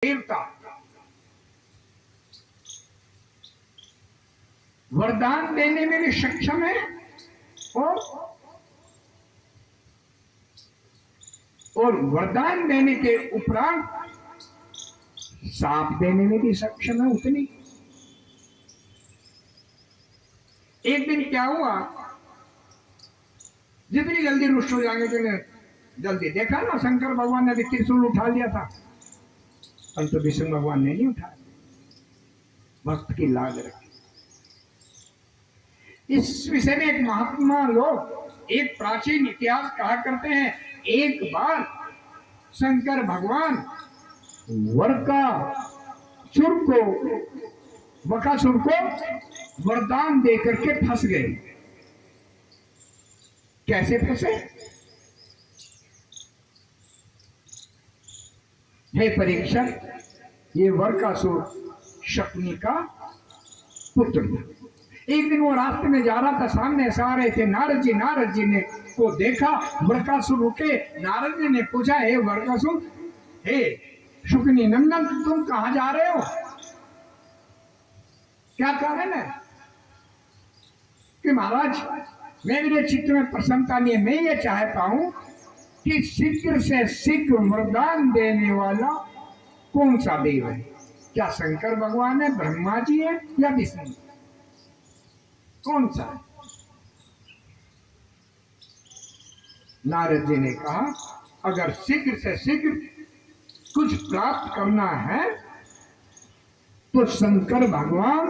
देवता वरदान देने में भी सक्षम है और वरदान देने के उपरांत साप देने में भी सक्षम है उतनी। एक दिन क्या हुआ, जितनी जल्दी रुष्ट हो जाएंगे उतने जल्दी। देखा ना, शंकर भगवान ने भी त्रिशूल उठा लिया था, परंतु विष्णु भगवान ने नहीं उठाया, भक्त की लाज रखी। इस विषय में एक महात्मा लोग एक प्राचीन इतिहास कहा करते हैं, एक बार शंकर भगवान बकासुर को वरदान देकर के फंस गए। कैसे फंसे? हे परीक्षक, ये वरकासुर शकुनी का पुत्र था। एक दिन वो रास्ते में जा रहा था, सामने से आ रहे थे नारद जी ने को देखा। वरकासुर रुके, नारद जी ने पूछा, हे वरकासुर, हे शकुनी नंदन, तुम कहां जा रहे हो? क्या कारण है? कि महाराज, मेरे चित्त में प्रसन्नता नहीं है, मैं ये चाहता हूं कि शीघ्र से शीघ्र वरदान देने वाला कौन सा देव है? क्या शंकर भगवान है, ब्रह्मा जी है या विष्णु? कौन सा है? नारद जी ने कहा, अगर शीघ्र से शीघ्र कुछ प्राप्त करना है तो शंकर भगवान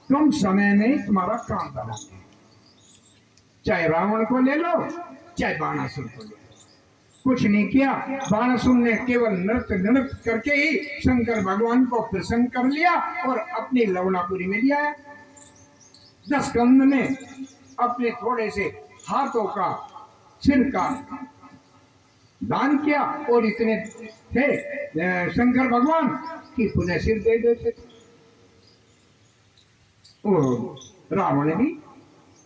कम समय में तुम्हारा काम बनाते हैं। चाहे रावण को ले लो, चाहे बाणासुर को ले लो। कुछ नहीं किया, बाणासुर ने केवल नृत्य करके ही शंकर भगवान को प्रसन्न कर लिया और अपनी लवणापुरी में ले आया। दशकंद ने अपने थोड़े से हाथों का सिर का दान किया और इतने थे शंकर भगवान की पुनः सिर दे देते थे। और रावण भी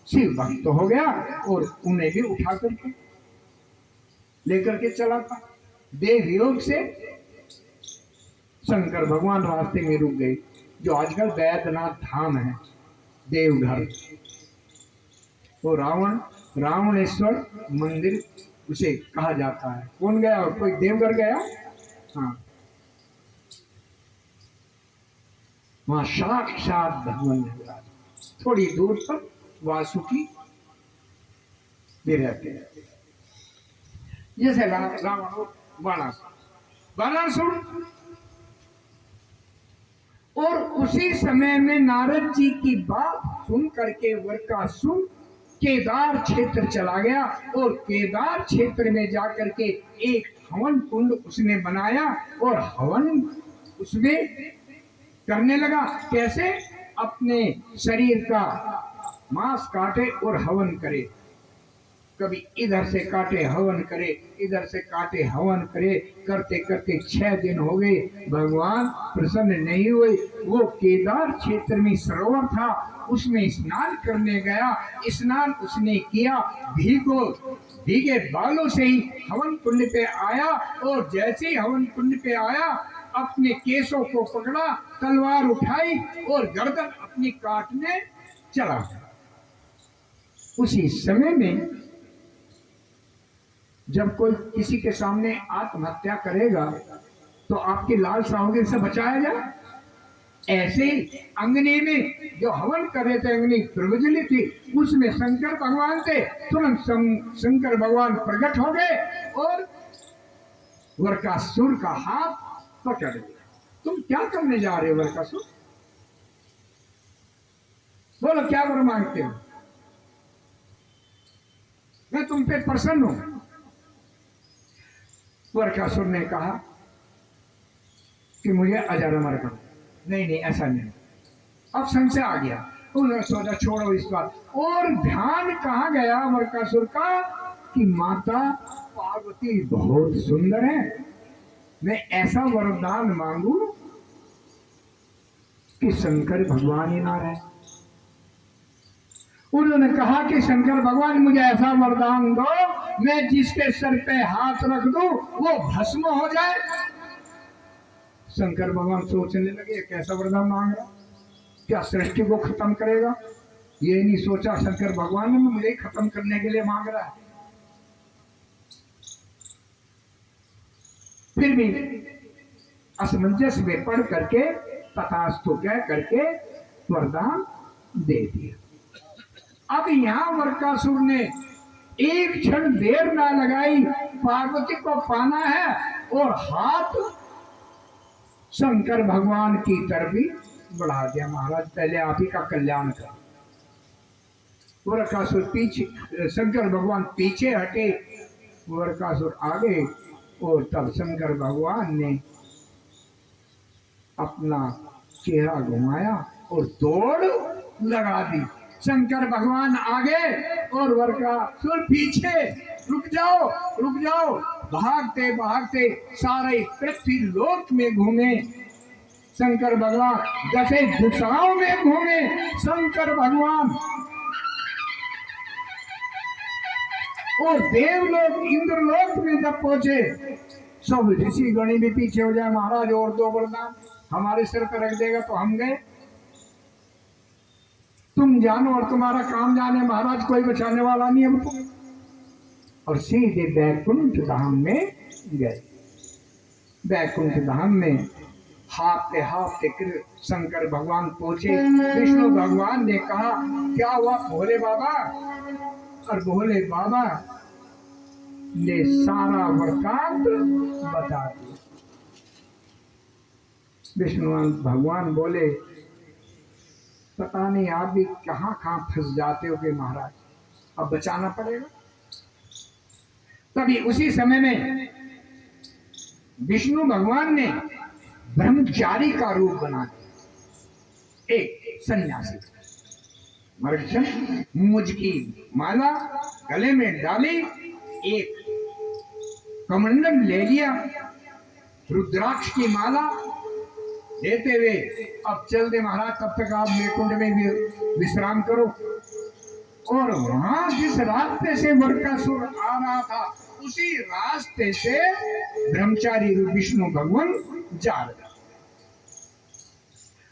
शिव भक्त हो गया और उन्हें भी उठा करके लेकर के चला था। देव योग से शंकर भगवान रास्ते में रुक गए, जो आजकल बैद्यनाथ धाम है, देवघर। वो रावणेश्वर मंदिर उसे कहा जाता है। कौन गया? और कोई देवघर गया? हाँ, वहां साक्षात भगवान है। थोड़ी दूर पर वासुकी भी रहते हैं। जैसे रावण बाणासुर। और उसी समय में नारद जी की बात सुन करके वरकासुर केदार क्षेत्र चला गया और केदार क्षेत्र में जाकर के एक हवन कुंड उसने बनाया और हवन उसमें करने लगा। कैसे? अपने शरीर का मांस काटे और हवन करे। कभी इधर से काटे हवन करे, इधर से काटे हवन करे, करते करते 6 दिन हो गए, भगवान प्रसन्न नहीं हुए। वो केदार क्षेत्र में सरोवर था, उसमें स्नान करने गया। स्नान उसने किया, भीगे बालों से ही हवन कुंड पे आया और जैसे ही हवन कुंड पे आया, अपने केशों को पकड़ा, तलवार उठाई और गर्दन अपनी काटने चला। उसी समय में जब कोई किसी के सामने आत्महत्या करेगा तो आपकी लालसा होगी से बचाया जाए। ऐसे अंगनी में जो हवन कर रहे थे, अंगनी प्रज्वलित थी, उसमें शंकर भगवान थे। तुरंत शंकर भगवान प्रकट हो गए और वरकासुर का हाथ पकड़ लिया। तुम क्या करने जा रहे हो वरकासुर? बोलो, क्या वर मांगते हो? मैं तुम पे प्रसन्न हूं। वरकासुर ने कहा कि मुझे अजर अमर करो। नहीं, ऐसा नहीं। अब संशय आ गया, उन्होंने सोचा छोड़ो इस बात। और ध्यान कहाँ गया वरकासुर का कि माता पार्वती बहुत सुंदर है, मैं ऐसा वरदान मांगू कि शंकर भगवान ही ना रहे। उन्होंने कहा कि शंकर भगवान मुझे ऐसा वरदान दो, मैं जिसके सर पे हाथ रख दूं वो भस्म हो जाए। शंकर भगवान सोचने लगे कैसा वरदान मांग रहा, क्या सृष्टि को खत्म करेगा? ये नहीं सोचा शंकर भगवान ने मुझे खत्म करने के लिए मांग रहा है। फिर भी असमंजस में पढ़ करके तथास्तु कह करके वरदान दे दिया। अब यहां वरकासुर ने एक क्षण देर ना लगाई, पार्वती को पाना है और हाथ शंकर भगवान की तरफ ही बढ़ा दिया। महाराज पहले आप ही का कल्याण कर। वरकासुर पीछे, शंकर भगवान पीछे हटे, वरकासुर आगे, और तब शंकर भगवान ने अपना चेहरा घुमाया और दौड़ लगा दी। शंकर भगवान आगे और वरकासुर पीछे। रुक जाओ रुक जाओ। भागते भागते सारे पृथ्वी लोक में घूमे शंकर भगवान, 10 दिशाओं में घूमे शंकर भगवान, और देवलोक इंद्रलोक में जब पहुंचे सब ऋषि गणी भी पीछे हो जाए। महाराज और 2 वरदान हमारे सिर पर रख देगा तो हम गए, तुम जानो और तुम्हारा काम जाने, महाराज कोई बचाने वाला नहीं हमको। और सीधे बैकुंठ धाम में गए। बैकुंठ धाम में हाथते हाथते शंकर भगवान पहुंचे। विष्णु भगवान ने कहा क्या हुआ भोले बाबा? और भोले बाबा ने सारा वृत्तांत बता दिया। विष्णु भगवान बोले पता नहीं आप भी कहां कहां फंस जाते हो कि महाराज, अब बचाना पड़ेगा। तभी उसी समय में विष्णु भगवान ने ब्रह्मचारी का रूप बना दिया। एक सन्यासी मर्चन मूज की माला गले में डाली, एक कमंडल ले लिया, रुद्राक्ष की माला देते हुए अब चल दे महाराज, तब तक आप मेकुंड में भी विश्राम करो। और वहां जिस रास्ते से वरकासुर आ रहा था उसी रास्ते से ब्रह्मचारी विष्णु भगवान जा रहे।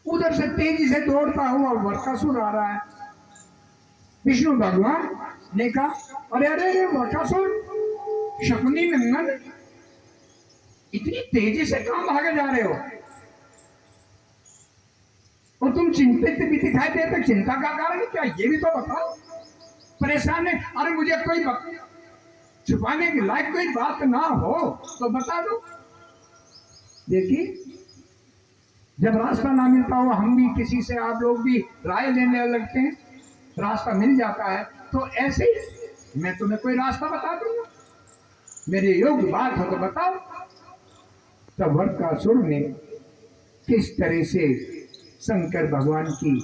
उधर से तेजी से दौड़ता हुआ वरकासुर आ रहा है। विष्णु भगवान ने कहा अरे अरे अरे वरकासुर, शकुनी नंदन, इतनी तेजी से कहां भागे जा रहे हो? और तुम चिंतित भी दिखाई देते, चिंता का कारण क्या ये भी तो बताओ। परेशान है, अरे मुझे कोई छुपाने की लायक कोई बात ना हो तो बता दो। देखिए जब रास्ता ना मिलता हो हम भी किसी से, आप लोग भी राय लेने लगते हैं, रास्ता मिल जाता है तो ऐसे ही मैं तुम्हें कोई रास्ता बता दूंगा, मेरे योग्य बात हो तो बताओ। तब वरकासुर ने किस तरह से शंकर भगवान की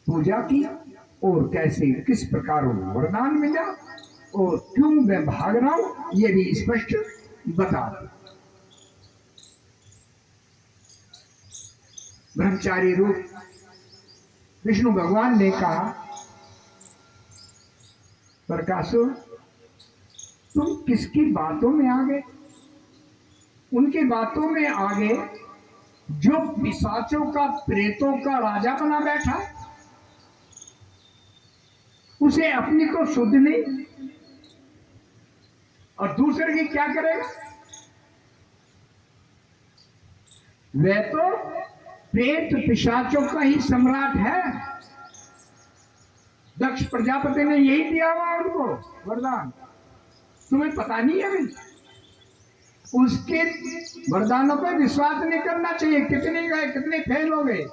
पूजा की और कैसे किस प्रकार वरदान मिला और क्यों मैं भाग रहा हूं ये भी स्पष्ट बता दो। ब्रह्मचारी रूप विष्णु भगवान ने कहा वरकासुर तुम किसकी बातों में आ गए? उनकी बातों में आ गए जो पिशाचों का, प्रेतों का राजा बना बैठा, उसे अपनी तो शुद्ध नहीं और दूसरे की क्या करेगा? वह तो प्रेत पिशाचों का ही सम्राट है। दक्ष प्रजापति ने यही दिया हुआ उनको वरदान, तुम्हें पता नहीं है? उसके वरदानों पर विश्वास नहीं करना चाहिए। कितने गए, कितने फेल हो गए।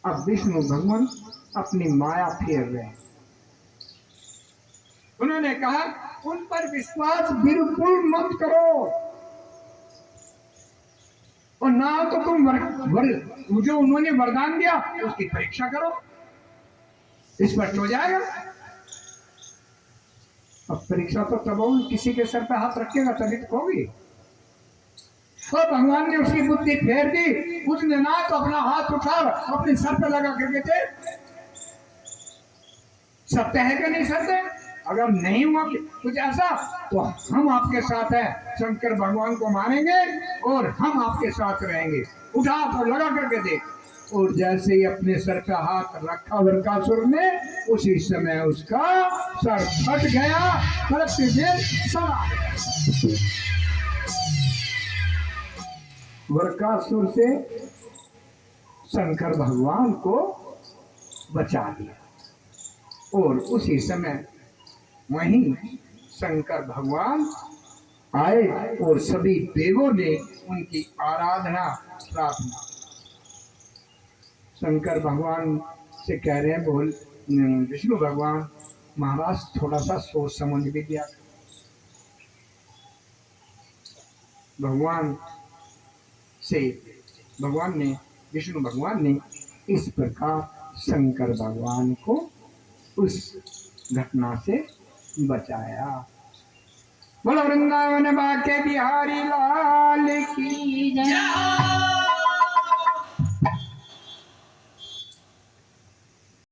अब विष्णु भगवान अपनी माया फेर रहे हैं। उन्होंने कहा उन पर विश्वास बिल्कुल मत करो और ना तो तुम जो उन्होंने वरदान दिया उसकी परीक्षा करो, स्पष्ट हो जाएगा। अब परीक्षा तो तब होगी किसी के सर पे हाथ रखेगा तभी तो होगी। तो भगवान ने उसकी बुद्धि फेर दी, उसने ना तो अपना हाथ उठा अपने सर पे लगा करके थे। सत्य है कि नहीं सत्य? अगर नहीं हुआ कुछ ऐसा तो हम आपके साथ हैं, शंकर भगवान को मानेंगे और हम आपके साथ रहेंगे। उठा तो लगा करके देख। और जैसे ही अपने सर का हाथ रखा वरकासुर ने, उसी समय उसका सर फट गया, तड़पते देर समा गया। वरकासुर से शंकर भगवान को बचा लिया। और उसी समय वहीं शंकर भगवान आए और सभी देवों ने उनकी आराधना प्रार्थना। शंकर भगवान से कह रहे हैं, बोल विष्णु भगवान, महाराज थोड़ा सा सोच समझ भी दिया। विष्णु भगवान ने इस प्रकार शंकर भगवान को उस घटना से बचाया। बोलो वृंदावन बाके बिहारी लाल की जय।